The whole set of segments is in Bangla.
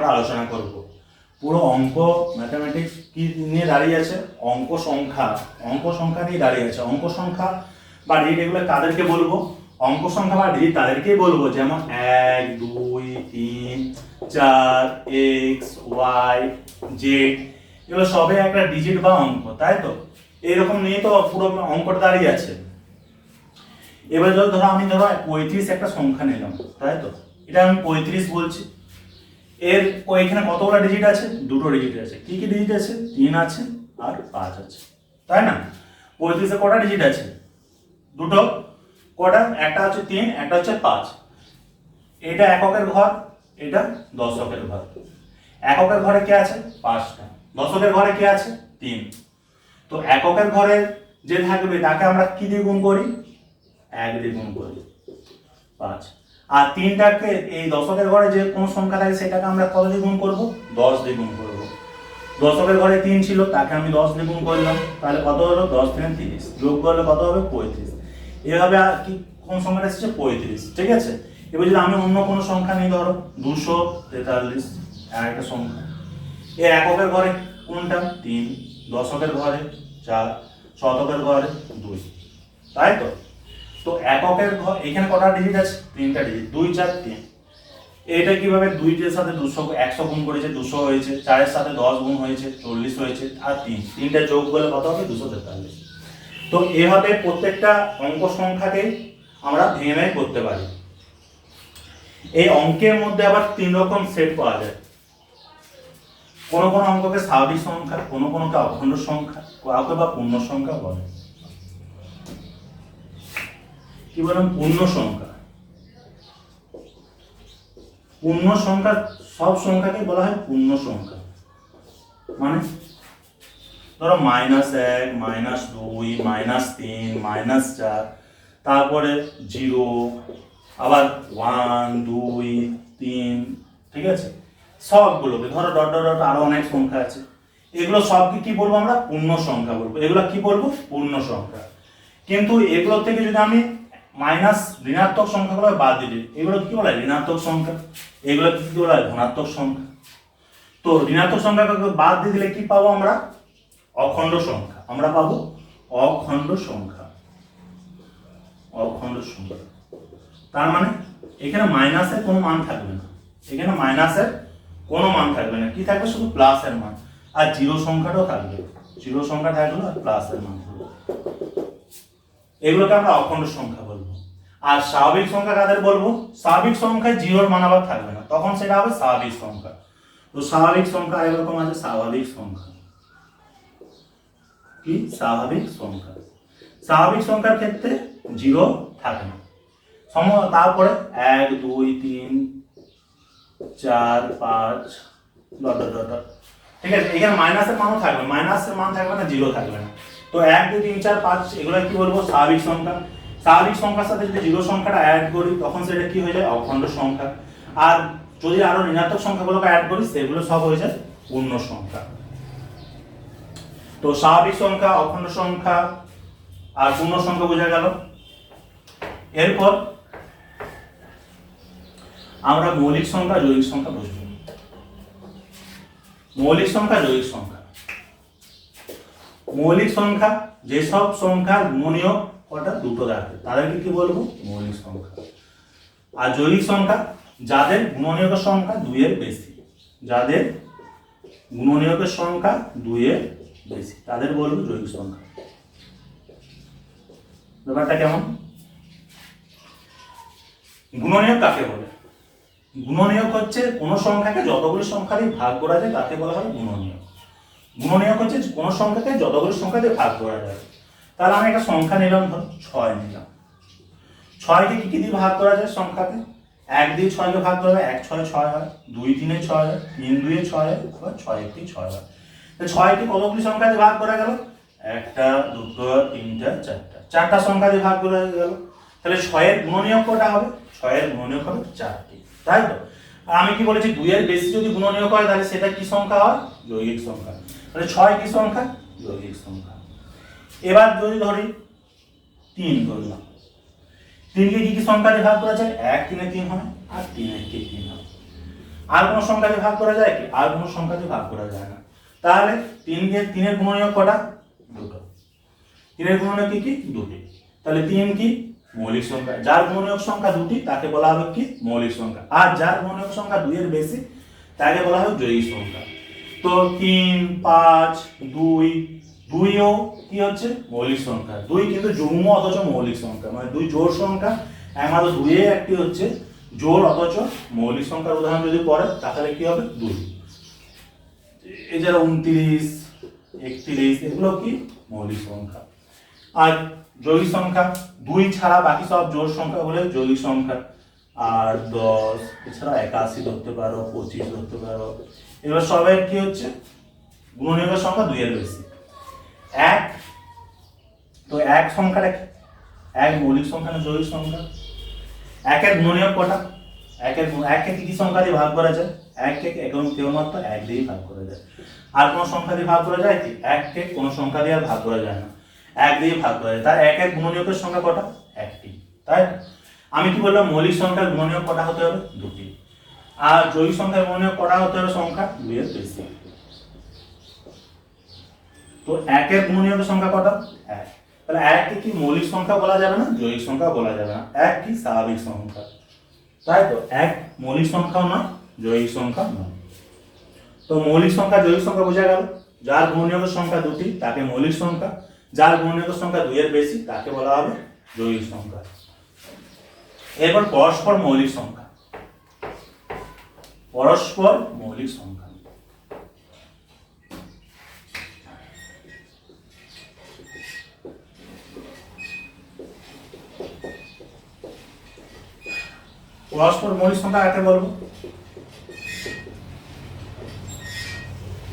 আমরা আলোচনা করব। পুরো অঙ্ক ম্যাথামেটিক্স কি নিয়ে দাঁড়িয়ে আছে? অঙ্ক সংখ্যা নিয়ে দাঁড়িয়ে আছে। অঙ্ক সংখ্যা বা ডিজিট এগুলো কাদেরকে বলবো? অঙ্ক সংখ্যা বা ডিজিট তাদেরকেই বলবো যেমন 1 2 3 4 এক্স ওয়াই জেড, এগুলো সবে একটা ডিজিট বা অঙ্ক, তাই তো? এইরকম নিয়ে তো পুরো অঙ্কটা দাঁড়িয়ে আছে। এবার ধরো আমি 35 একটা সংখ্যা নিলাম, তাই তো? এটা আমি 35 বলছি। এর এখানে কতগুলো ডিজিট আছে? দুটো ডিজিট আছে। কি কি ডিজিট আছে? 3 আছে আর 5 আছে, তাই না? 35 এ কটা ডিজিট আছে? দুটো। কটা? একটা হচ্ছে 3, একটা হচ্ছে 5। এটা এককের ঘর, এটা দশকের ঘর। এককের ঘরে কে আছে? 5টা। দশকের ঘরে কে আছে? 3। তো এককের ঘরে যে থাকবে তাকে আমরা কি দিয়ে গুণ করি? 1 দিয়ে গুণ করি, 5। আর 3টাকে এই দশকের ঘরে যে কোন সংখ্যা থাকে সেটাকে আমরা কত দিয়ে গুণ করব? 10 দিয়ে গুণ করব। দশকের ঘরে 3 ছিল, তাকে আমি 10 দিয়ে গুণ করলাম, তাহলে কত হলো? 10 3 30, যোগ করলে কত হবে? 35। এভাবে কি কোন সংখ্যাটা এসেছে? 35, ঠিক আছে? এবার যদি আমি অন্য কোনো সংখ্যা নিই, ধরো 243, একটা সংখ্যা। এই এককের ঘরে কোনটা? 3, দশকের ঘরে 4, শতকের ঘরে 2, তাই তো? তো এককের ঘর এখানে কটা ডিজিট আছে? 3টা ডিজিট, 2 4 3। এটা কিভাবে? 2 এর সাথে 200 100 গুণ করেছে, 200 হয়েছে। 4 এর সাথে 10 গুণ হয়েছে, 40 হয়েছে। আর 3টা যোগ করলে কত হবে? 243। তো এভাবে প্রত্যেকটা অঙ্ক সংখ্যাকে আমরা ভেঙে করতে পারি। এই অঙ্কের মধ্যে আবার 3 রকম সেট পাওয়া যায়। কোন কোন অঙ্ককে স্বাভাবিক সংখ্যা, কোনকে অখণ্ড সংখ্যা, কাউকে বা পূর্ণ সংখ্যা বলে। কি বললাম? পূর্ণ সংখ্যা। পূর্ণ সংখ্যা, সব সংখ্যাকে বলা হয় পূর্ণ সংখ্যা। মানে ধরো -1 -2 -3 -4, তারপরে 0, আবার 1 2 3, ঠিক আছে? সবগুলোকে ধরো ডট ডট ডট আরো অনেক সংখ্যা আছে, এগুলো সবকে কি বলবো? আমরা পূর্ণ সংখ্যা বলবো। এগুলো কি বলবো? পূর্ণ সংখ্যা। কিন্তু এগুলো থেকে যদি আমি ঋণাত্মক সংখ্যাগুলো বাদ দিই, এগুলো কি বলা হয়? ঋণাত্মক সংখ্যা। এগুলো কি বলা হয়? ধনাত্মক সংখ্যা। তো ঋণাত্মক সংখ্যাকে বাদ দিয়ে দিলে কি পাবো আমরা? অখণ্ড সংখ্যা। আমরা পাবো অখণ্ড সংখ্যা। অখণ্ড সংখ্যা তার মানে এখানে মাইনাসের কোনো মান থাকবে না। এখানে মাইনাসের কোনো মান থাকবে না। কি থাকবে? শুধু প্লাসের মান। আর জিরো সংখ্যাটাও থাকবে। জিরো সংখ্যা থাকলো আর প্লাসের মান থাকবে। এগুলোকে আমরা অখণ্ড সংখ্যা বলবো। আর স্বাভাবিক সংখ্যা কাদের বলবো? স্বাভাবিক সংখ্যায় জিরোর মান আবার থাকবে না, তখন সেটা হবে স্বাভাবিক সংখ্যা। তো স্বাভাবিক সংখ্যা এরকম আছে। স্বাভাবিক সংখ্যা কি? স্বাভাবিক সংখ্যা। স্বাভাবিক সংখ্যার ক্ষেত্রে জিরো থাকে না। তারপরে 1 2 3 4 5 ডট ডট ডট, ঠিক আছে? এখানে মাইনাসের মানও থাকবে, মাইনাসের মান থাকবে না, জিরো থাকবে না। তো 1 2 3 4 5 এগুলো কি বলবো? স্বাভাবিক সংখ্যা। স্বাভাবিক সংখ্যার সাথে যদি জিরো সংখ্যাটা অ্যাড করি তখন সেটা কি হয়ে যায়? অখণ্ড সংখ্যা। আর যদি আরো ঋণাত্মক সংখ্যাগুলোকে অ্যাড করি সেগুলো সব হয়ে যায় পূর্ণ সংখ্যা। তো স্বাভাবিক সংখ্যা, অখণ্ড সংখ্যা আর পূর্ণ সংখ্যা বোঝা গেল। এরপর আমরা মৌলিক সংখ্যা, যৌগিক সংখ্যা বুঝব। মৌলিক সংখ্যা, যৌগিক সংখ্যা। মৌলিক সংখ্যা যেসব সংখ্যার গুণনীয় কটা? দুটো থাকে, তাদেরকে কি বলবো? মৌলিক সংখ্যা। আর যৌগিক সংখ্যা যাদের গুণনীয়কের সংখ্যা 2 এর বেশি, যাদের গুণনীয়কের সংখ্যা 2 এর বেশি তাদের বলবো যৌগিক সংখ্যা। ব্যাপারটা কেমন? গুণনীয়ক কাকে বলে? গুণনীয়ক হচ্ছে কোন সংখ্যাকে যতগুলো সংখ্যা দিয়ে ভাগ করা যায় তাকে বলা হয় গুণনীয়ক। গুণনীয়ক হচ্ছে কোন সংখ্যাকে যতগুলো সংখ্যা দিয়ে ভাগ করা যায়। তাহলে আমি একটা সংখ্যা নিলাম, ধর 6 নিলাম। 6কে কি দিয়ে ভাগ করা যায়? সংখ্যাকে 1 দিয়ে 6কে ভাগ করা যায়, 1 6 6 হয়, 2 3 6 হয়, 3 2 6 হয়, আবার 6 1 6 হয়। তো 6কে কতগুলো সংখ্যা দিয়ে ভাগ করা গেল? একটা, দুটো, তিনটা, চারটা। চারটা সংখ্যা দিয়ে ভাগ করা গেল। তাহলে 6 এর গুণনীয়ক কটা হবে? 6 এর গুণনীয়ক হবে 4টি, তাই তো? আর আমি কি বলেছি? 2 এর বেশি যদি গুণনীয়ক হয় তাহলে সেটা কি সংখ্যা হয়? যৌগিক সংখ্যা। তাহলে 6 কি সংখ্যা? যৌগিক সংখ্যা। এবার যদি ধরি 3 ধরলাম, 3কে কি কি সংখ্যা দিয়ে ভাগ করা যায়? 1 3 3 হয় আর 3 1 3 হয়। আর কোনো সংখ্যা দিয়ে ভাগ করা যায় কি? আর কোনো সংখ্যা দিয়ে ভাগ করা যায় না। তাহলে তিনের গুণনীয়ক কটা? দুটো। তিনের গুণনীয়ক কি? দুটি। তাহলে 3 কি? মৌলিক সংখ্যা। যার গুণনীয়ক সংখ্যা দুটি তাকে বলা হবে কি? মৌলিক সংখ্যা। আর যার গুণনীয়ক সংখ্যা 2 এর বেশি তাকে বলা হবে যৌগিক সংখ্যা। তো 3, 5, 2, 2ও কি হচ্ছে? মৌলিক সংখ্যা। 2 কিন্তু যুগ্ম অথচ মৌলিক সংখ্যা, মানে 2 জোড় সংখ্যা, একমাত্র 2 এ একটি হচ্ছে জোড় অথচ মৌলিক সংখ্যার উদাহরণ যদি পড়ে তাহলে কি হবে? 2। এই যারা 29, 31 এগুলো কি? মৌলিক সংখ্যা। আর যৌগিক সংখ্যা 2 ছাড়া বাকি সব জোড় সংখ্যা বলে যৌগিক সংখ্যা। আর 10 এছাড়া 81 ধরতে পারো, 25 ধরতে পারো, এগুলো সবের কি হচ্ছে? গুণনীয়কের সংখ্যা 2 এর বেশি। 1, তো 1 সংখ্যাটা 1 মৌলিক সংখ্যা না যৌগিক সংখ্যা? 1 এর গুণনীয়ক কটা? 1 কে কি সংখ্যা দিয়ে ভাগ করা যায়? 1 কে কেবলমাত্র 1 দিয়ে ভাগ করা যায়। আর কোন সংখ্যা দিয়ে ভাগ করা যায় কি? 1 কে কোন সংখ্যা দিয়ে আর ভাগ করা যায় না, 1 দিয়ে ভাগ করা যায়। তাই 1 এর গুণনীয়কের সংখ্যা কটা? 1টি। তাই আমি কি বললাম? মৌলিক সংখ্যার গুণনীয়ক কটা হতে হবে? 2টি। আর যৌগিক সংখ্যার গুণনীয়ক কটা হতে হবে? সংখ্যা 2 এর বেশি। তো 1 এর গুণনীয়কের সংখ্যা কটা? 1। তাহলে 1 কে কি মৌলিক সংখ্যা বলা যাবে না, যৌগিক সংখ্যা বলা যাবে না। 1 কি? স্বাভাবিক সংখ্যা। তাই তো 1 মৌলিক সংখ্যাও নয়, যৌগিক সংখ্যাও নয়। তো মৌলিক সংখ্যা যৌগিক সংখ্যা বোঝা গেল। যার গুণনীয়কের সংখ্যা 2টি তাকে মৌলিক সংখ্যা, যার গুণনীয়কের সংখ্যা 2 এর বেশি তাকে বলা হবে যৌগিক সংখ্যা। এরপর পরস্পর মৌলিক সংখ্যা। পরস্পর মৌলিক সংখ্যা পরস্পর মৌলিক সংখ্যা কাকে বলবো?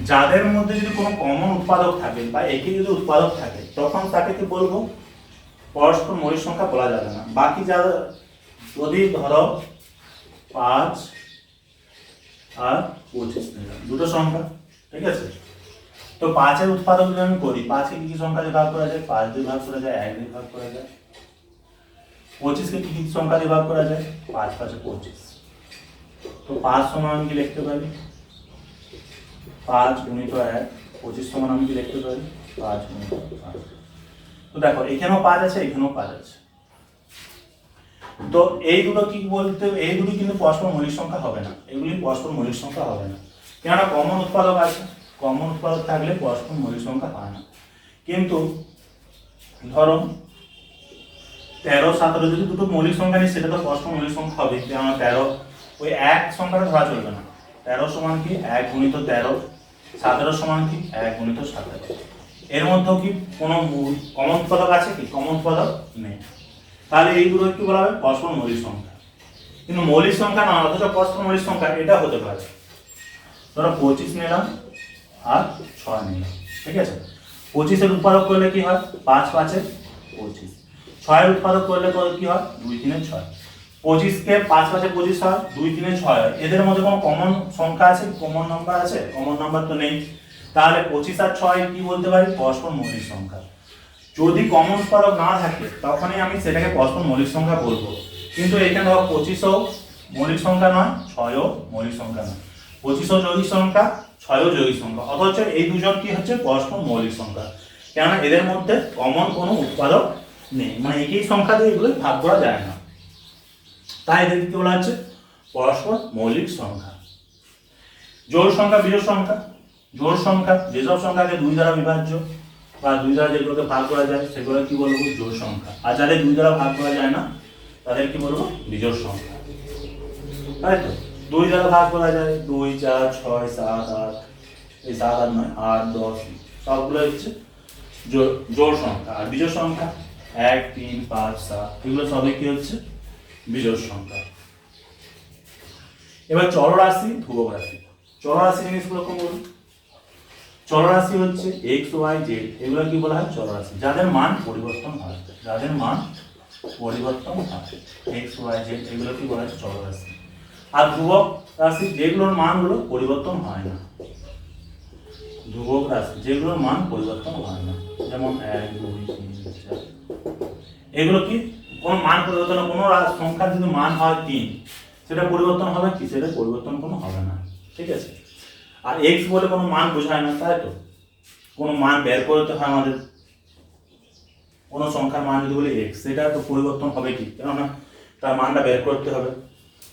যাদের মধ্যে যদি কোনো কমন উৎপাদক থাকে বা একই যদি উৎপাদক থাকে তখন তাকে কি বলবো? পরস্পর মৌলিক সংখ্যা বলা যাবে না। বাকি যারা, যদি ধরো 5 আর 25 নিলাম, দুটো সংখ্যা, ঠিক আছে? তো 5 এর উৎপাদক যদি আমি করি, 5 কে কি সংখ্যা দিয়ে ভাগ করা যায়? 5 দিয়ে ভাগ করা যায়, 1 দিয়ে ভাগ করা যায়। 25 কে কি সংখ্যা দিয়ে ভাগ করা যায়? 5 5 25। তো 5 সমান আমি কি লিখতে পারি? 5 গুণিত 1, 25 সমান আমি কি লিখতে পারি? 5 গুণিত 5। তো দেখো এখানেও 5 আছে, এখানেও 5 আছে। তো এই দুটো কি বলতে, এই দুটো কিন্তু পরস্পর মৌলিক সংখ্যা হবে না, এগুলি পরস্পর মৌলিক সংখ্যা হবে না। কেননা কমন উৎপাদক আছে, কমন উৎপাদক থাকলে পরস্পর মৌলিক সংখ্যা হয় না। কিন্তু ধরো 13 17 যদি দুটো মৌলিক সংখ্যা নিই সেটা তো পরস্পর মৌলিক সংখ্যা হবে। কেননা 13, ওই 1 সংখ্যাটা ধরা চলবে না। 13 সমান কি? 1 গুণিত 13। 17 সমান কি? 1 গুণিত 17। এর মধ্যেও কি কোনো কমন উৎপাদক আছে কি? কমন উৎপাদক নেই। তাহলে এইগুলো কি বলা হবে? পরস্পর মৌলিক সংখ্যা। কিন্তু মৌলিক সংখ্যা না অথচ পরস্পর মৌলিক সংখ্যা, এটা হতে পারে। ধরো 25 নিলাম আর 6 নিলাম, ঠিক আছে? 25 এর উৎপাদক করলে কি হয়? 5 5 এ 25। 6 এর উৎপাদক করলে কি হয়? 2 3 এ 6। 25 কে 5 5 এ 25 হয়, 2 3 এ 6 হয়। এদের মধ্যে কোনো কমন সংখ্যা আছে? কমন নাম্বার আছে? কমন নাম্বার তো নেই। তাহলে 25 আর 6 কি বলতে পারি? পরস্পর মৌলিক সংখ্যা। যদি কমন উৎপাদক না থাকে তখনই আমি সেটাকে পরস্পর মৌলিক সংখ্যা বলবো। কিন্তু এখানে ধরো 25ও মৌলিক সংখ্যা নয়, 6ও মৌলিক সংখ্যা নয়। 25ও যৌগিক সংখ্যা, 6ও যৌগিক সংখ্যা, অথচ এই দুজন কি হচ্ছে? পরস্পর মৌলিক সংখ্যা। কেননা এদের মধ্যে কমন কোনো উৎপাদক নেই, মানে একই সংখ্যা দিয়ে এগুলো ভাগ করা যায় না। তাই এদেরকে কি বলা হচ্ছে? পরস্পর মৌলিক সংখ্যা। জোড় সংখ্যা, বিজোড় সংখ্যা। জোড় সংখ্যা যেসব সংখ্যাকে 2 দ্বারা বিভাজ্য বা 2 দ্বারা যেগুলোকে ভাগ করা যায় সেগুলো কি বলবো? জোড় সংখ্যা। আর যাদের 2 দ্বারা ভাগ করা যায় না তাদের কি বলবো? বিজোড় সংখ্যা। তাই তো 2 দ্বারা ভাগ করা যায় 2 4 6 7 8, এই 7 8 9 8 10 সবগুলো হচ্ছে জোড় সংখ্যা। আর বিজোড় সংখ্যা 1 3 5 7 এগুলো সবই কি হচ্ছে? বিজোড় সংখ্যা। এবার চলরাশি, ধ্রুবক রাশি। চলরাশি জিনিসগুলো কোন বলুন? চলরাশি হচ্ছে x y z, এগুলো কি বলা হয়? চলরাশি। যাদের মান পরিবর্তন হয়, যাদের মান পরিবর্তন হয়, x y z এগুলো কি বলা হয়? চলরাশি। আর ধ্রুবক রাশি যেগুলোর মানগুলো পরিবর্তন হয় না। ধ্রুবক রাশি যেগুলোর মান পরিবর্তন হয় না, যেমন 1 2 3 4, এগুলো কি কোনো মান পরিবর্তন, কোনো সংখ্যার যদি মান হয় 3 সেটা পরিবর্তন হবে কি, সেটা পরিবর্তন কোনো হবে না, ঠিক আছে। আর এক্স বলে কোনো মান বোঝায় না, তাই তো, কোনো মান বের করতে হয় আমাদের, কোনো সংখ্যার মান যদি বলি এক্স, সেটা তো পরিবর্তন হবে কি, কেননা তার মানটা বের করতে হবে।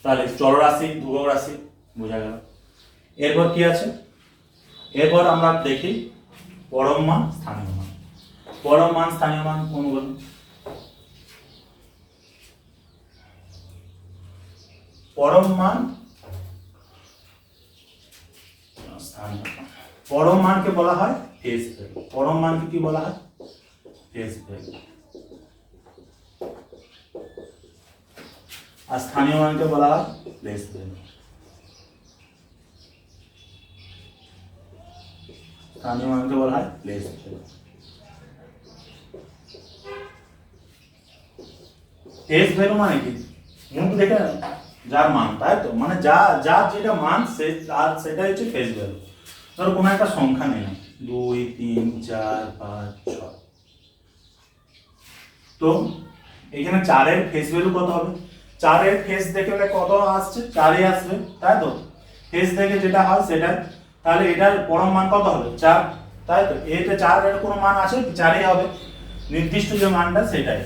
তাহলে চলরাশি, ধ্রুবক রাশি বোঝা গেল। এরপর কি আছে, এরপর আমরা দেখি পরম মান, স্থানীয় মান। পরম মান, স্থানীয় মান কোনগুলো? পরম মান, স্থানীয় মান। পরম মানকে বলা হয় ফেজ ভ্যালু। পরম মানকে কি বলা হয়? Phase value. আর স্থানীয় মানকে বলা হয় প্লেস ভ্যালু। স্থানীয় মানকে বলা হয় প্লেস ভ্যালু। ফেজ ভ্যালু মানে কি? মুখ দেখে যার মান, তাই তো, মানে যার যেটা মান সেটা হচ্ছে ফেজ ভ্যালু। ধরো কোনো একটা সংখ্যা নিলাম 2 3 4 5 6, তো এখানে 4 এর ফেজ ভ্যালু কত হবে? 4 এর ফেজ দেখে কত আসছে? 4ই আসবে, তাই তো, ফেজ দেখে যেটা হয় সেটা। তাহলে এটার পরম মান কত হবে? 4, তাই তো। এটা 4 এর কোনো মান আছে? 4ই হবে, নির্দিষ্ট যে মানটা সেটাই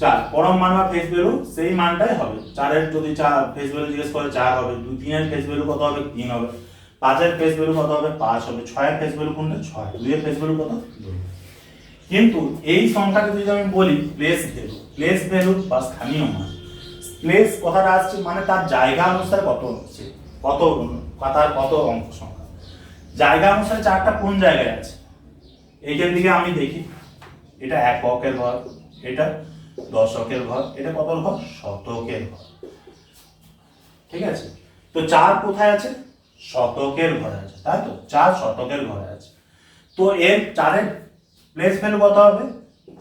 4। পরম মান বা ফেজ ভ্যালু সেই মানটাই হবে। 4 এর যদি 4 ফেজ ভ্যালু জিজ্ঞেস করে 4 হবে, 2 3 এর ফেজ ভ্যালু কত হবে? 3 হবে, 5 এর ফেজ ভ্যালু কত হবে? 5 হবে, 6 এর ফেজ ভ্যালু কোনটা? 6, 2 এর ফেজ ভ্যালু কত? 2। কিন্তু এই সংখ্যাটা যদি আমি বলি প্লেস ভ্যালু, প্লেস ভ্যালু বা স্থানীয় মান, প্লেস কথাটা আসছে মানে তার জায়গা অনুসারে কত হচ্ছে, কত তার কত অঙ্ক সংখ্যা। জায়গা অনুসারে 4টা কোন জায়গায় আছে? এইখান থেকে আমি দেখি, এটা এককের ঘর, এটা দশকের ঘর, এটা কত ঘর? শতকের ঘর, ঠিক আছে। তো 4 কোথায় আছে? শতকের ঘরে আছে, তাই তো, 4 শতকের ঘরে আছে। তো এর 4 এর প্লেস ভ্যালু কত হবে?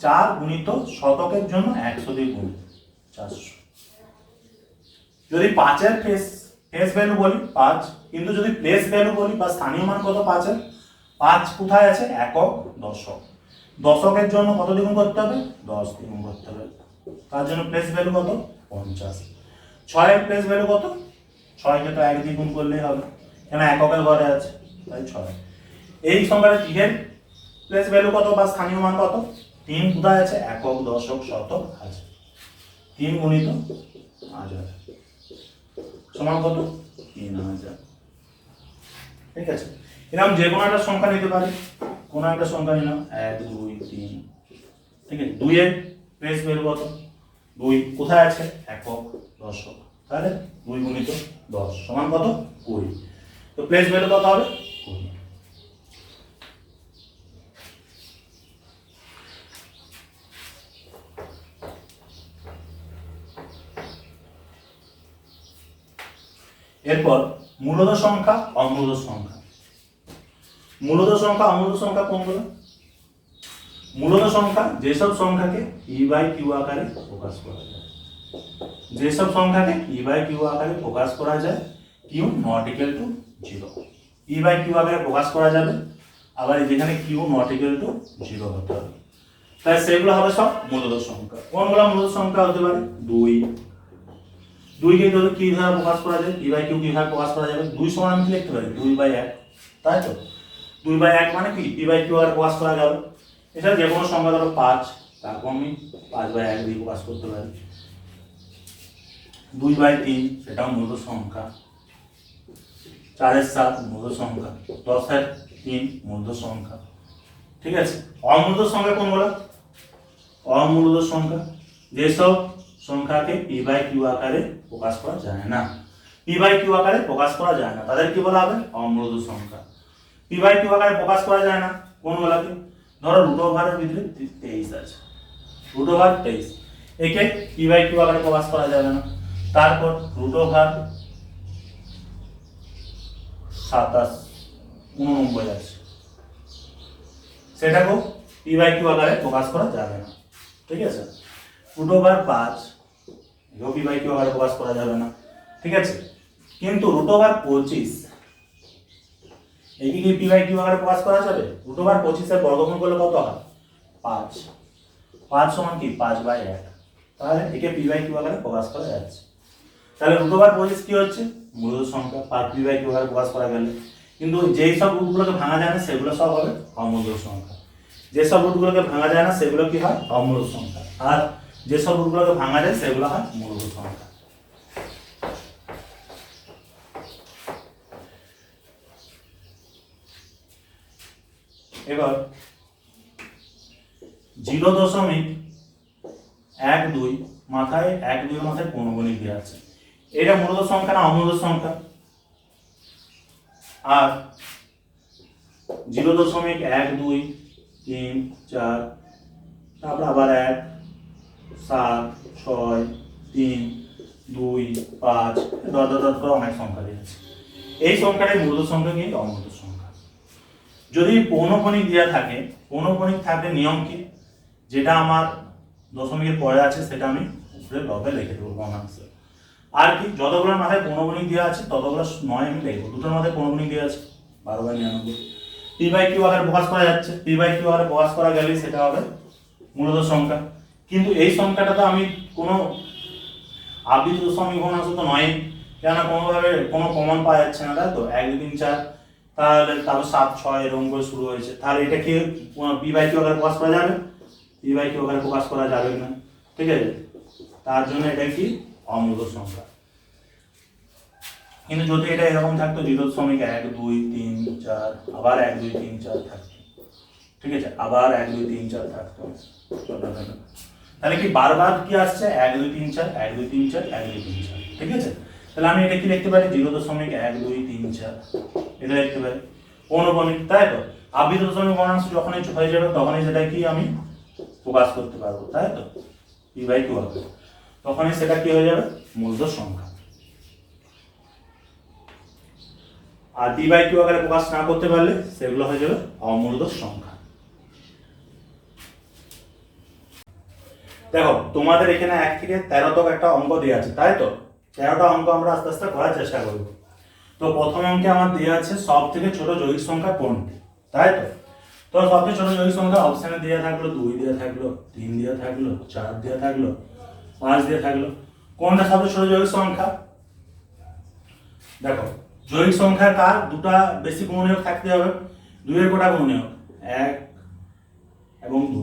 4 গুণিত শতকের জন্য 100 দিয়ে গুণ 400। যদি 5 এর ফেস ভ্যালু বলি 5, কিন্তু যদি প্লেস ভ্যালু বলি বা স্থানীয় মান কত 5 এর? 5 কোথায় আছে? একক, দশক। দশকের জন্য কত দ্বিগুণ করতে হবে? 10 দ্বিগুণ করতে হবে। তার জন্য প্লেস ভ্যালু কত? 50। 6 এর প্লেস ভ্যালু কত? 6 কে তো 1 দ্বিগুণ করলেই হবে, কেন এককের ঘরে আছে, তাই 6। এই সংখ্যাটা 3 এর প্লেস ভ্যালু কত বা স্থানীয় মান কত? 3 কোথায় আছে? একক, দশক, শতক, হাজার। 3 গুণিত 1000 সমান কত? 3000, ঠিক আছে। এরকম যে কোনো একটা সংখ্যা নিতে পারি, কোনো একটা সংখ্যা নিলাম 1 2 3, ঠিক আছে। 2 এর প্লেস ভ্যালু কত? 2 কোথায় আছে? একক, দশক, তাহলে 2 গুণিত 10 সমান কত? 20। তো প্লেস ভ্যালু কত হবে? 20। এরপর মূলদ সংখ্যা, অমূলদ সংখ্যা। মূলদ সংখ্যা, অমূলদ সংখ্যা কোনগুলো? মূলদ সংখ্যা যেসব সংখ্যাকে e/q আকারে প্রকাশ করা যায়, যেসব সংখ্যাকে e/q আকারে প্রকাশ করা যায়, q not equal to 0, e/q আকারে প্রকাশ করা যাবে, আবার যেখানে q not equal to 0 হতে হবে, তাই সেগুলো হবে সব মূলদ সংখ্যা। কোনগুলো মূলদ সংখ্যা হতে পারে? 2 কে যদি কি দ্বারা প্রকাশ করা যায়, e/q কিভাবে প্রকাশ করা যাবে? 2 সমান আমি কি লিখতে পারি? 2/1, তাই তো। 2/1 মানে কি? p/q আকারে প্রকাশ করা গেল। এটা যে কোনো সংখ্যা, ধরো 5, তারপর আমি 5/1 দিয়ে প্রকাশ করতে পারি। 2/3 সেটাও মূলদ সংখ্যা, 4/7 মূলদ সংখ্যা, 10/3 মূলদ সংখ্যা, ঠিক আছে। অমূলদ সংখ্যা কোনগুলো? অমূলদ সংখ্যা যেসব সংখ্যাকে p/q আকারে প্রকাশ করা যায় না, p/q আকারে প্রকাশ করা যায় না, তাদের কি বলা হবে? অমূলদ সংখ্যা। p/q আকারে প্রকাশ করা যায় না কোনগুলোকে? ধরো √এর ভিতরে 23 আছে, √23, একে p/q আকারে প্রকাশ করা যাবে না। তারপর √27 89 আছে, সেটাকেও p/q আকারে প্রকাশ করা যাবে না, ঠিক আছে। √5 এও p/q আকারে প্রকাশ করা যাবে না, ঠিক আছে। কিন্তু √25 এই কি p/q আকারে প্রকাশ করা যাবে? √25 এর বর্গমূল করলে কত হয়? 5। 5 সমান কি? 5/1, তাহলে একে p/q আকারে প্রকাশ করা যাচ্ছে। তাহলে রুট ওভার 25 কি হচ্ছে মূলদ সংখ্যা পার পি বাই কিউ আকারে প্রকাশ করা গেলে। কিন্তু যেই সব রুটগুলোকে ভাঙা যায় না সেগুলো সব হবে অমূলদ সংখ্যা। যেসব রুটগুলোকে ভাঙা যায় না সেগুলো কি হয় অমূলদ সংখ্যা, আর যেসব রুটগুলোকে ভাঙা যায় সেগুলো হয় মূলদ সংখ্যা। এবার 0.12 মাথায় 1-2 মাথায় পৌনঃপুনিক দেওয়া আছে, এটা মূলদ সংখ্যা না অমূলদ সংখ্যা? আর 0.1-2-3-4 তারপর আবার 1 7 6 3 2 5 ডট করে অনেক সংখ্যা দেওয়া আছে। এই সংখ্যাটাই মূলদ সংখ্যা কি অমূলদ সংখ্যা। যদি পৌনঃপুনিক দেওয়া থাকে, পৌনঃপুনিক থাকলে নিয়ম কি, যেটা আমার দশমিকের পরে আছে সেটা আমি উপরে লবে লিখে দেবো ভগ্নাংশে। আর কি যতগুলোর মাথায় পৌনঃপুনিক দেওয়া আছে ততগুলো 9 আমি লিখবো, দুটোর মাথায় পৌনঃপুনিক দেওয়া আছে 12/99। পি বাই কিউ আকারে প্রকাশ করা যাচ্ছে, পি বাই কিউ আকারে প্রকাশ করা গেলে সেটা হবে মূলদ সংখ্যা। কিন্তু এই সংখ্যাটা তো আমি কোনো আবৃত দশমিক ভগ্নাংশ তো নয়, কেন কোনোভাবে কোনো কমন পাওয়া যাচ্ছে না, তাই তো 1 2 3 4 তাহলে তারপর 7 6 এরকম করে শুরু হয়েছে, তাহলে এটা কি পি বাই কিউ আকারে প্রকাশ করা যাবে? পি বাই কিউ আকারে প্রকাশ করা যাবে না, ঠিক আছে? তার জন্য এটা কি অমূলদ সংখ্যা। কিন্তু যদি এটা এরকম থাকতো 0.1 2 3 4 আবার 1 2 3 4 থাকতো, ঠিক আছে, আবার 1 2 3 4 থাকতো, তাহলে কি বারবার কি আসছে 1 2 3 4 1 2 3 4 1 2 3 4, ঠিক আছে? তাহলে আমি এটা কি লিখতে পারি 0.1 2 3 4 এটা লিখতে পারি পৌনঃপুনিক, তাই তো? আবৃত দশমিক ভগ্নাংশ যখনই হয়ে যাবে তখনই সেটা কি আমি প্রকাশ করতে পারবো, তাই তো? পি বাই কিউ হবে, তখনই সেটা কি হয়ে যাবে মূলদ সংখ্যা। আর পি বাই কিউ আকারে প্রকাশ না করতে পারলে সেগুলো হয়ে যাবে অমূলদ সংখ্যা। দেখো তোমাদের এখানে 1 থেকে 13 তক একটা অঙ্ক দেওয়া আছে, তাই তো? 13টা অঙ্ক আমরা আস্তে আস্তে করার চেষ্টা করব। তো প্রথম অঙ্কে আমার দেওয়া আছে সব থেকে ছোট যৌগিক সংখ্যা কোনটি, তাই তো? তো সবচেয়ে ছোট যৌগিক সংখ্যা অপশনে দেওয়া থাকলো 2 দেওয়া থাকলো, 3 দেওয়া থাকলো, 4 দেওয়া থাকলো, 5 দেওয়া থাকলো। কোনটা সবচেয়ে ছোট যৌগিক সংখ্যা? দেখো যৌগিক সংখ্যার কার দুটো বেশি গুণনীয়ক থাকতে হবে। 2 এর কটা গুণনীয়ক? 1 এবং 2।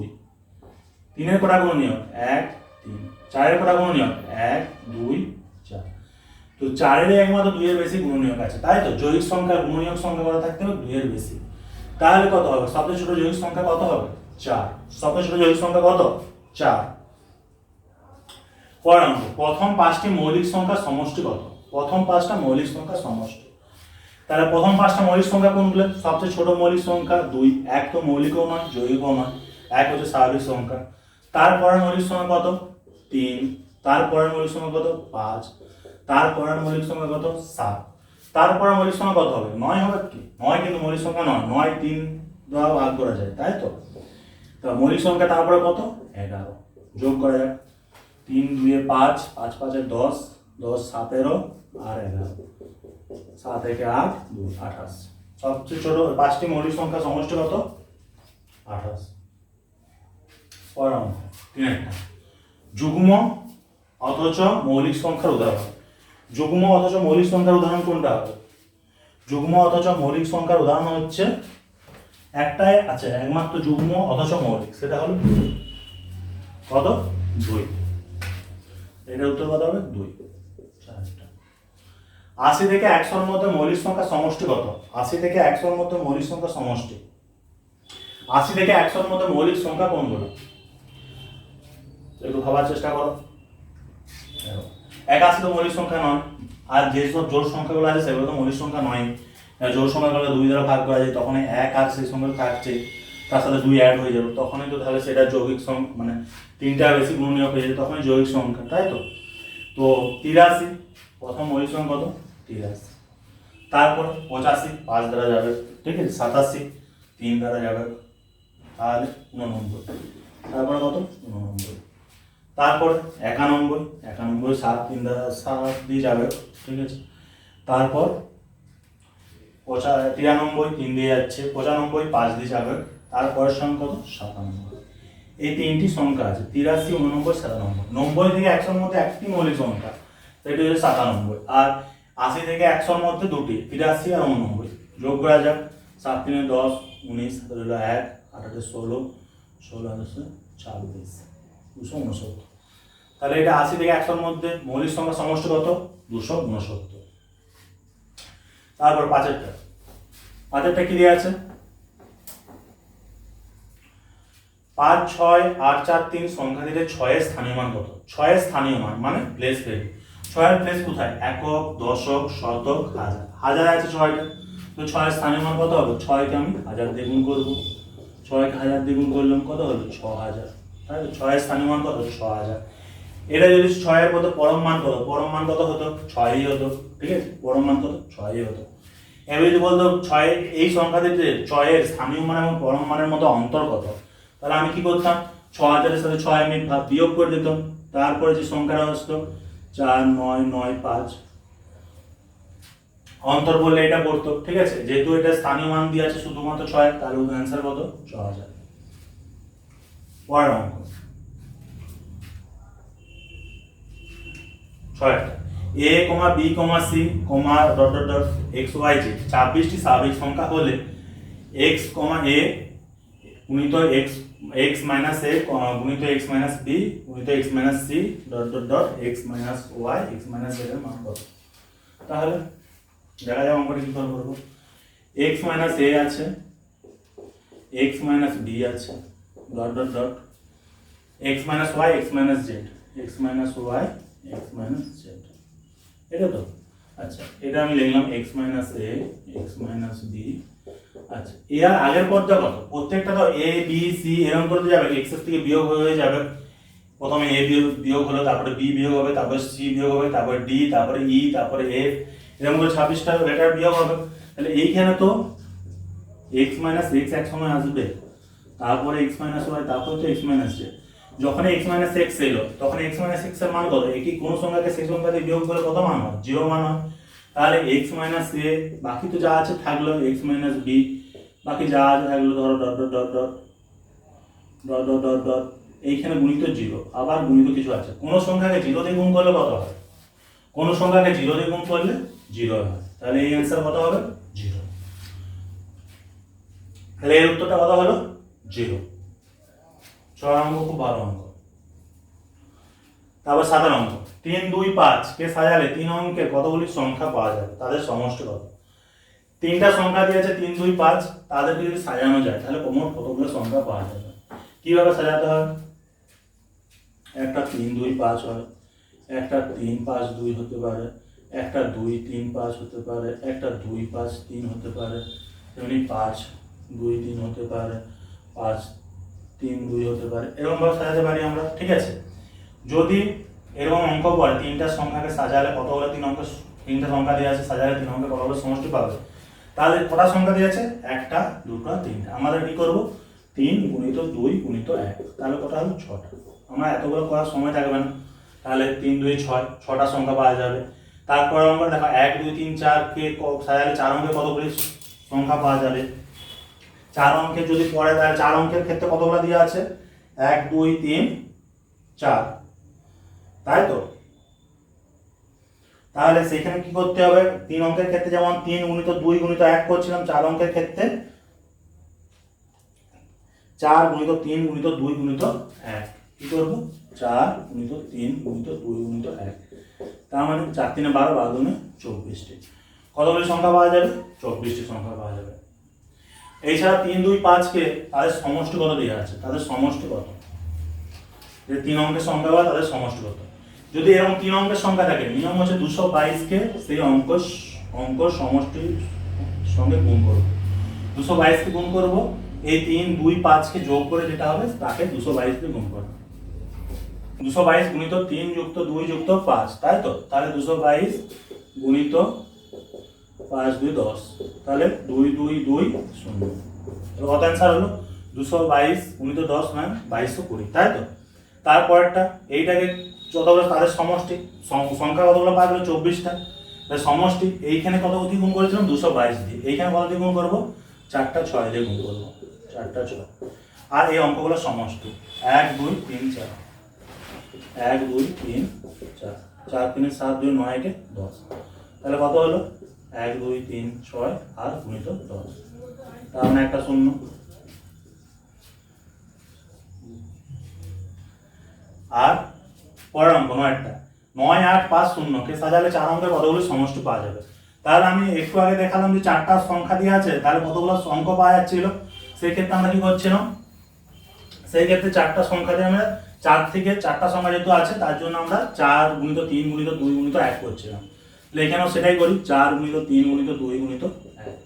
3 এর কটা গুণনীয়ক? 1 3। 4 এর কটা গুণনীয়ক? 1 2 4। তো 4 এর একমাত্র 2 এর বেশি গুণনীয়ক আছে, তাই তো? যৌগিক সংখ্যার গুণনীয়ক সংখ্যা কত থাকতে হবে? 2 এর বেশি। তাহলে কত হবে? সবচেয়ে ছোট যৌগিক সংখ্যা কত হবে? 4। সবচেয়ে ছোট যৌগিক সংখ্যা কত? 4। পরের অঙ্ক, প্রথম 5টি মৌলিক সংখ্যার সমষ্টি কত? প্রথম 5টা মৌলিক সংখ্যার সমষ্টি। তাহলে প্রথম 5টা মৌলিক সংখ্যা কোনগুলো? সবচেয়ে ছোট মৌলিক সংখ্যা 2, 1 তো মৌলিকও নয় যৌগিকও নয়, 1 হচ্ছে স্বাভাবিক সংখ্যা। তারপরের মৌলিক সংখ্যা কত? 3। তারপরের মৌলিক সংখ্যা কত? 5। তারপরের মৌলিক সংখ্যা কত? 7। তারপরের মৌলিক সংখ্যা কত হবে? 9 হবে কি? 9 কিন্তু মৌলিক সংখ্যা নয়, 9 3 দ্বারা ভাগ করা যায়, তাই তো? তো মৌলিক সংখ্যা তারপরে কত? 11। যোগ করা যাক, 3 2 এ 5, 5 5 এ 10, 10 17 আর 11, 7 1 8 2 28। সবচেয়ে ছোট 5টি মৌলিক সংখ্যা সমষ্টি কত? 28। পরের অঙ্ক 3 যুগ্ম অথচ মৌলিক সংখ্যার উদাহরণ। যুগ্ম অথচ মৌলিক সংখ্যার উদাহরণ কোনটা হবে? যুগ্ম অথচ মৌলিক সংখ্যার উদাহরণ হচ্ছে একটাই আছে একমাত্র যুগ্ম অথচ মৌলিক, সেটা হলো 2। কত? 2। এটার উত্তর কত হবে? 2। 80 থেকে 100 এর মধ্যে মৌলিক সংখ্যা সমষ্টি কত? 80 থেকে 100 এর মধ্যে মৌলিক সংখ্যা সমষ্টি। 80 থেকে 100 এর মধ্যে মৌলিক সংখ্যা কোনগুলো? একটু ভাবার চেষ্টা করো। 81 তো মৌলিক সংখ্যা নয়, আর যেসব জোড় সংখ্যাগুলো আছে সেগুলো তো মৌলিক সংখ্যা নয়। জোড় সংখ্যাগুলো 2 দ্বারা ভাগ করা যায়, তখন 1 আর সেই সংখ্যা থাকছে, তার সাথে 2 অ্যাড হয়ে যাবে, তখনই তো তাহলে সেটা যৌগিক সংখ্যা, মানে 3টা বেশি গুণনীয়ক হয়ে যাবে, তখনই যৌগিক সংখ্যা, তাই তো? তো 83 প্রথম মৌলিক সংখ্যা কত? 83। তারপর 85 5 দ্বারা যাবে, ঠিক আছে, 87 3 দ্বারা যাবে, তাহলে 89। তারপরে কত? 89। তারপর 91 7 3 দ্বারা 7 দিয়ে যাবে, ঠিক আছে। তারপর 93 3 দিয়ে যাচ্ছে, 95 5 দিয়ে যাবে, তারপরের সংখ্যা কত? 97। এই 3টি সংখ্যা আছে 83 89 97। 90 থেকে 100 এর মধ্যে একটি মৌলিক সংখ্যা, সেটি হচ্ছে 97। আর 80 থেকে 100-র মধ্যে দুটি 83 আর 89 যোগ করা যাক। 7 3 10 19 1 8 8 16 16 26 269। তাহলে এটা 80 থেকে 100-র মধ্যে মৌলিক সংখ্যা সমষ্টি কত? 269। তারপর পাঁচেরটা কি দেওয়া আছে? 5 6 8 4 3 সংখ্যা থেকে 6 এর স্থানীয় মান কত? 6 এর স্থানীয় মান মানে প্লেস ভ্যালু। 6 এর প্লেস কোথায়? একক, দশক, শতক, হাজার। হাজার আছে 6টা, তো 6 এর স্থানীয় মান কত হবে? 6 কে আমি 1000 দিয়ে গুণ করব। 6 কে 1000 দিয়ে গুণ করলাম, কত হলো? 6000। তাই তো 6 এর স্থানীয় মান কত? 6000। এটা যদি 6 এর মধ্যে পরম মান কত? পরম মান কত হতো? 6ই হতো। ঠিক আছে, পরম মান কত? 6ই হতো। এবার যদি বলতো 6 এই সংখ্যাটিতে 6 এর স্থানীয় মান এবং পরম মানের মধ্যে অন্তর কত, তাহলে আমি কি করতাম? 6000-এর সাথে 6 আমি বিয়োগ করে দিতাম। তারপরে যে সংখ্যাটা আসতো 4 9 9 5 অন্তর বললে এটা পড়তো। ঠিক আছে, যেহেতু এটা স্থানীয় মান দিয়ে আছে শুধুমাত্র 6, তাহলে অ্যান্সার কত? 6000। পরের অঙ্ক 6টা a, b, c, x, y, z 26টি স্বাভাবিক সংখ্যা হলে x, a গুণিত x মাইনাস a গুণিত x মাইনাস b গুণিত x minus c x minus y x minus z এর মান কত? তাহলে দেখা যাক অঙ্কটা কি করে করব। x মাইনাস a আছে, x মাইনাস b আছে x minus y x minus z x minus y x minus z, এটা তো। আচ্ছা, এটা আমি লিখলাম x minus a x minus b। আচ্ছা, এর আগের পদটা কত? প্রত্যেকটা তো a b c এরকম করে যাবে, x এর থেকে বিয়োগ হয়ে যাবে। প্রথমে a বিয়োগ হলো, তারপরে b বিয়োগ হবে, তারপরে c বিয়োগ হবে, তারপরে d, তারপরে e, তারপরে f, এরকম করে 26টা লেটার বিয়োগ হবে। তাহলে এইখানে তো x মাইনাস x এক সময় আসবে, তারপরে x মাইনাস y, তারপরে তো x মাইনাস z। যখন x মাইনাস x এলো তখন x মাইনাস x এর মান কত? একই কোন সংখ্যাকে সেই সংখ্যা দিয়ে বিয়োগ করে কত মান হয়? 0 মান হয়। তাহলে x মাইনাস a, বাকি তো যা আছে থাকলো x মাইনাস b, বাকি যা আছে থাকলো ধরো dot dot dot dot dot dot dot dot, এইখানে গুণিত 0, আবার গুণিত কিছু আছে। কোন সংখ্যাকে 0 দিয়ে গুণ করলে কত হয়? কোন সংখ্যাকে 0 দিয়ে গুণ করলে 0 হয়। তাহলে এই অ্যান্সার কত হবে? 0। তাহলে এর উত্তরটা কত হলো? 0। 6 অঙ্ক খুব ভালো অঙ্ক। তারপর 7 অঙ্ক 3 2 5 কে সাজালে 3 অঙ্কের কতগুলি সংখ্যা পাওয়া যাবে? তাদের সমষ্টি কত? তিনটা সংখ্যা দিয়ে আছে 3 2 5, তাদেরকে যদি সাজানো যায় তাহলে মোট কতগুলো সংখ্যা পাওয়া যাবে? কিভাবে সাজাতে হয়? একটা 3 2 5 হয়, একটা 3 5 2 হতে পারে, একটা 2 3 5 হতে পারে, একটা 2 5 3 হতে পারে, তেমনি 5 2 3 হতে পারে, 5 3 2 হতে পারে, এরকম ভাবে সাজাতে পারি আমরা। ঠিক আছে, যদি এরকম অঙ্ক পড়ে তিনটা সংখ্যাকে সাজালে কতগুলো তিনটা সংখ্যা দিয়ে আছে, সাজালে 3 অঙ্কের কতগুলো সমষ্টি পাবে, তাহলে কটা সংখ্যা দিয়ে আছে? একটা, দুটো, তিনটা। আমাদের কি করব? 3 গুণিত 2 গুণিত 1, তাহলে কত হলো? 6টা। আমরা এতগুলো করার সময় থাকবে না, তাহলে 3 2 6, 6টা সংখ্যা পাওয়া যাবে। তারপরে আমরা দেখো 1 2 3 4 কে সাজালে 4 অঙ্কে কতগুলি সংখ্যা পাওয়া যাবে? 4 অঙ্কে যদি পড়ে তাহলে 4 অঙ্কের ক্ষেত্রে কতগুলো দেওয়া আছে? 1 2 3 4, তাই তো। তাহলে সেখানে কি করতে হবে? 3 অঙ্কের ক্ষেত্রে যেমন 3 গুণিত 2 গুণিত 1 করছিলাম, 4 অঙ্কের ক্ষেত্রে 4 গুণিত 3 গুণিত 2 গুণিত 1 কি করব? 4 গুণিত 3 গুণিত 2 গুণিত 1, তার মানে 4 3 12 12 2 24টি। কতগুলি সংখ্যা পাওয়া যাবে? 24টি সংখ্যা পাওয়া যাবে। এছাড়া 3 2 5 কে তাদের সমষ্টি কত দেওয়া আছে? তাদের সমষ্টি কত? যে 3 অঙ্কের সংখ্যা পাওয়া তাদের সমষ্টি কত? যদি এরকম 3 অঙ্কের সংখ্যা থাকে, নিয়ম হচ্ছে 222 কে সেই অঙ্ক সমষ্টির সঙ্গে গুণ করব। 222 কে গুণ করব, এই 3 2 5 কে যোগ করে যেটা হবে তাকে 222 কে গুণ করব। 222 গুণিত 3 যুক্ত 2 যুক্ত 5, তাই তো। তাহলে 222 গুণিত 5 2 10, তাহলে 2 2 2 0। তাহলে কত অ্যান্সার হলো? 222 গুণিত 10 মানে 2220, তাই তো। তারপরটা এইটাকে যতগুলো তাদের সমষ্টি, সংখ্যা কতগুলো পাওয়া গেল? 24টা। তাহলে সমষ্টি এইখানে কত দিয়ে গুণ করেছিলাম? 222 দিয়ে। এইখানে কত দিয়ে গুণ করব? 4টা 6 দিয়ে গুণ করব, 4টা 6। আর এই অঙ্কগুলো সমষ্টি 1 2 3 4, 1 2 3 4। 4 3 7 2 9 1 10, তাহলে কত হলো 1 2 3 6 আর গুণিত 10, তার মানে একটা শূন্য। আর পরের অঙ্ক 9টা, 9 8 5 0 কে সাজালে 4 অঙ্কের কতগুলো সমষ্টি পাওয়া যাবে। তাহলে আমি একটু আগে দেখালাম যে 4টা সংখ্যা দিয়ে আছে, তাহলে কতগুলো অঙ্ক পাওয়া যাচ্ছিল। সেই ক্ষেত্রে আমরা কি করছিলাম, সেই ক্ষেত্রে 4টা সংখ্যা দিয়ে আমরা 4 থেকে 4টা সংখ্যা যেহেতু আছে তার জন্য আমরা 4 গুণিত 3 গুণিত 2 গুণিত 1 করছিলাম। তাহলে এখানেও সেটাই করি, 4 গুণিত 3 গুণিত 2 গুণিত 1,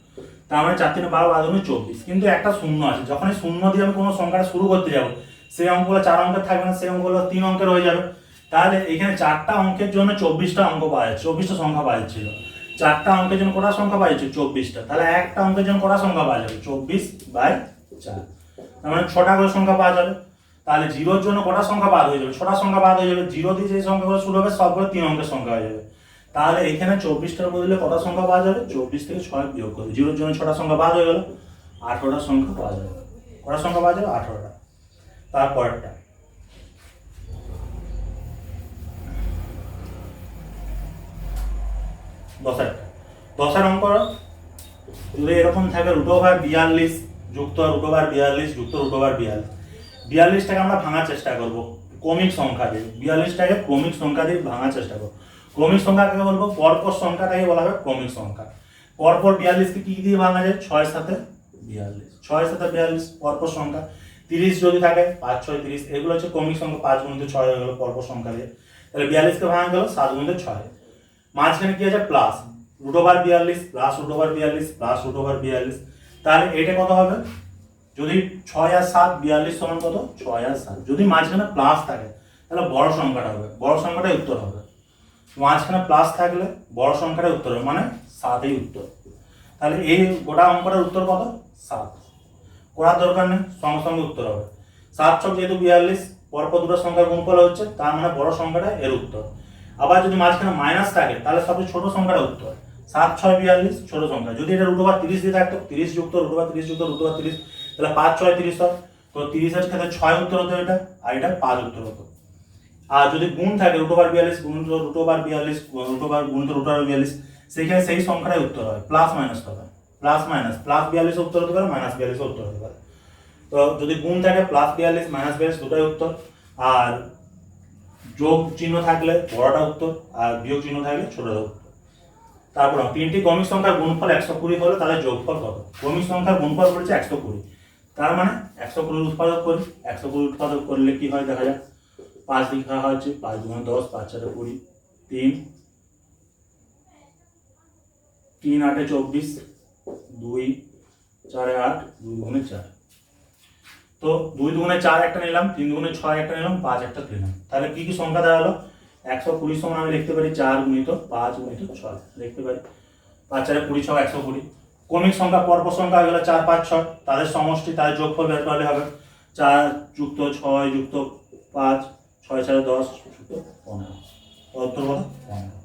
তার মানে 4 3 12 12 গুণিত 24। কিন্তু একটা শূন্য আছে, যখন এই শূন্য দিয়ে আমি কোনো সংখ্যাটা শুরু করতে যাব সেই অঙ্কগুলো 4 অঙ্কের থাকবে না, সেই অঙ্কগুলো 3 অঙ্কের হয়ে যাবে। তাহলে এখানে 4টা অঙ্কের জন্য 24টা অঙ্ক পাওয়া যাচ্ছে, 24টা সংখ্যা পাওয়া যাচ্ছিল। 4টা অঙ্কের জন্য কটা সংখ্যা পাওয়া যাচ্ছে 24টা, তাহলে একটা অঙ্কের জন্য কটা সংখ্যা পাওয়া যাবে 24/4, তার মানে 6টা করে সংখ্যা পাওয়া যাবে। তাহলে 0 এর জন্য কটা সংখ্যা বাদ হয়ে যাবে, 6টা সংখ্যা বাদ হয়ে যাবে। 0 দিয়ে যে সংখ্যাগুলো শুরু হবে সবগুলো 3 অঙ্কের সংখ্যা হয়ে যাবে। তাহলে এখানে 24টার বদলে কটা সংখ্যা পাওয়া যাবে, 24 থেকে 6 বিয়োগ করবে, 0 এর জন্য 6টা সংখ্যা বাদ হয়ে গেল, 18টা সংখ্যা পাওয়া যাবে। কটা সংখ্যা পাওয়া যাবে 18টা। তারপরটা 10 অঙ্ক যদি এরকম থাকে √42 যুক্ত √42 যুক্ত √42, 42টাকে আমরা ভাঙার চেষ্টা করব ক্রমিক সংখ্যা দিয়ে, 42টাকে ক্রমিক সংখ্যা দিয়ে ভাঙার চেষ্টা করব। ক্রমিক সংখ্যা কাকে বলবো, পরপর সংখ্যাটাকে বলা হবে ক্রমিক সংখ্যা। পরপর 42কে কি দিয়ে ভাঙা যায়, 6 7 42, 6 7 42 পরপর সংখ্যা। 30 যদি থাকে 5 6 30, এগুলো হচ্ছে ক্রমিক সংখ্যা, 5 গুণিত 6 হয়ে গেল পরপর সংখ্যা দিয়ে। তাহলে 42কে ভাঙা গেল 7 গুণিত 6, মাঝখানে কি আছে প্লাস √42 প্লাস √42 প্লাস √42, তাহলে এটা কত হবে, যদি 6 আর 7 42 সমান কত 6 আর 7, যদি মাঝখানে প্লাস থাকে তাহলে বড় সংখ্যাটা হবে, বড় সংখ্যাটাই উত্তর হবে। মাঝখানে প্লাস থাকলে বড় সংখ্যাটাই উত্তর হবে, মানে 7ই উত্তর। তাহলে এই গোটা অঙ্কটার উত্তর কত 7, করার দরকার নেই, সঙ্গে সঙ্গে উত্তর হবে। 7 ছক যেহেতু 42, পরপর দুটো সংখ্যার গুণফল হচ্ছে, তার মানে বড় সংখ্যাটা এর উত্তর। আবার যদি মাঝখানে মাইনাস থাকে তাহলে সবচেয়ে ছোট সংখ্যাটা উত্তর। 7 6 42 ছোট সংখ্যা, যদি এটা √30 দিয়ে থাকতো 30 যুক্ত √30 যুক্ত √30, তাহলে 5 6 30 হয়, তো 30 এর ক্ষেত্রে 6 উত্তর হতো এটা, আর এটা 5 উত্তর হতো। আর যদি গুণ থাকে √42 গুণিত √42 গুণিত √42, সেখানে সেই সংখ্যাটাই উত্তর হয়, প্লাস মাইনাস হবে, প্লাস মাইনাস, প্লাস 42 উত্তর হতে পারে, মাইনাস 42 উত্তর হতে পারে। তো যদি গুণ থাকে প্লাস 42 মাইনাস 42 দুটাই উত্তর, আর যোগ চিহ্ন থাকলে বড়টা উত্তর, আর বিয়োগ চিহ্ন থাকলে ছোটটা উত্তর। তারপর 3টি ক্রমিক সংখ্যার গুণফল 120 হলে তাহলে যোগফল কত, ক্রমিক সংখ্যার গুণফল বলেছে 120, তার মানে 120 উৎপাদক করি, 120 উৎপাদক করলে কি হয় দেখা যাক। 5 লিখা হচ্ছে, 5 × 10 5 × 20, 3 3 8 24, 2 4 8, 2 × 4, তো 2 × 4 একটা নিলাম, 3 × 6 একটা নিলাম, 5 একটা নিলাম। তাহলে কি কি সংখ্যা দাঁড়ালো, 120 সমান আমি লিখতে পারি 4 × 5 × 6 লিখতে পারি, 5 4 20 6 120। ক্রমিক সংখ্যা পরপর সংখ্যা হয়ে গেল 4 5 6, তাদের সমষ্টি তাদের যোগফল বের করলে হবে 4 যুক্ত 6 যুক্ত 5 6 4 10 যুক্ত 15, উত্তর কত 15।